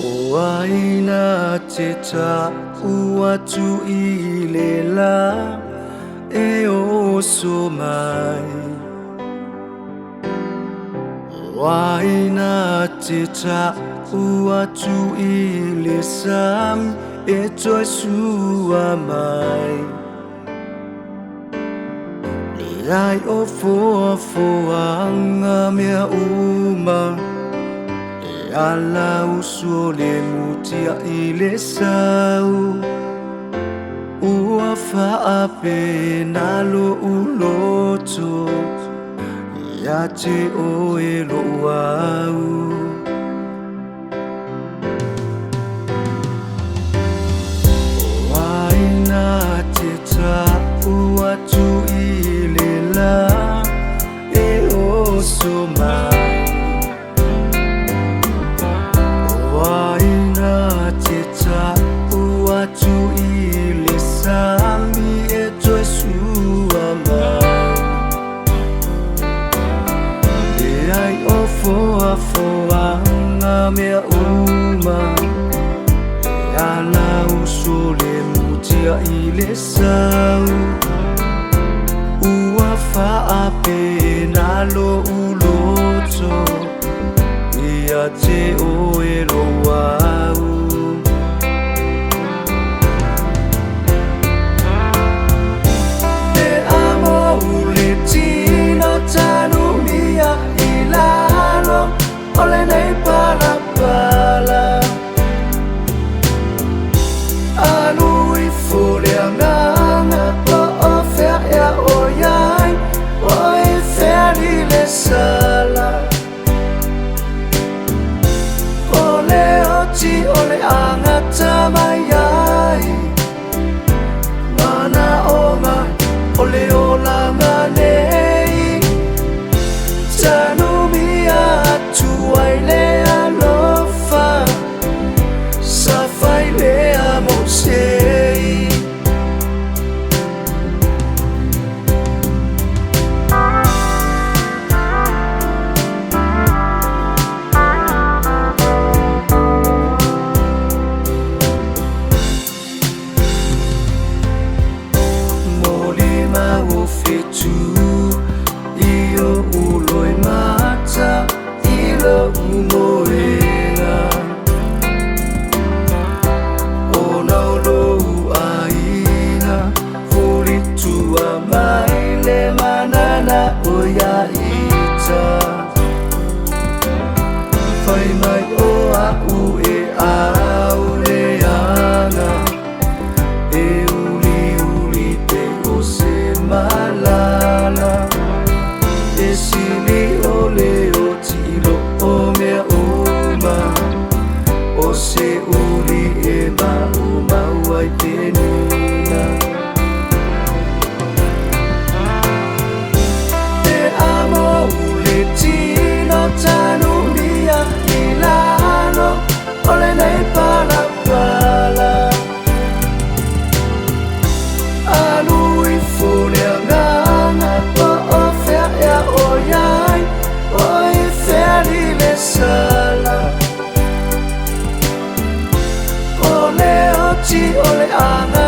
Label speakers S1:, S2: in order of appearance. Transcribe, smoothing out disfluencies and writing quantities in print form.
S1: Waina teta uatu ilela e o so mai. Waina teta uatu ilesam e toi sua mai. Ai o foanga mea uma ala usole mutia ile sau ua faape nalo uloto ya te o elo wau waina te ta ua tu ile la e o so mai. Tu ile sami e toi sua mai. E ai o foanga mea uma e ala usole mutia ile sau ua faape nalo uloto ia te o elo wau. Ole nei pala pala Alui fole anganga Po o fer ya o yai O e fer le sala Ole oti ole anga tamayai Mana oma ole ola manei Tanumia Tuai lea lofa Safai lea mosei Molima ufetu Iyo uloi mata umoena o naulo aina furi tua mai le manana o ya ita fai mai o a u e a u le ana e uli te o se malala e sili o le o tilo o mea uma o se uli e mauma uai penina te amo ule tino tanu mia ilano ole nei pala pala alui fole anganga po o fer ya o yai o e fer le sala Ole oti ole anga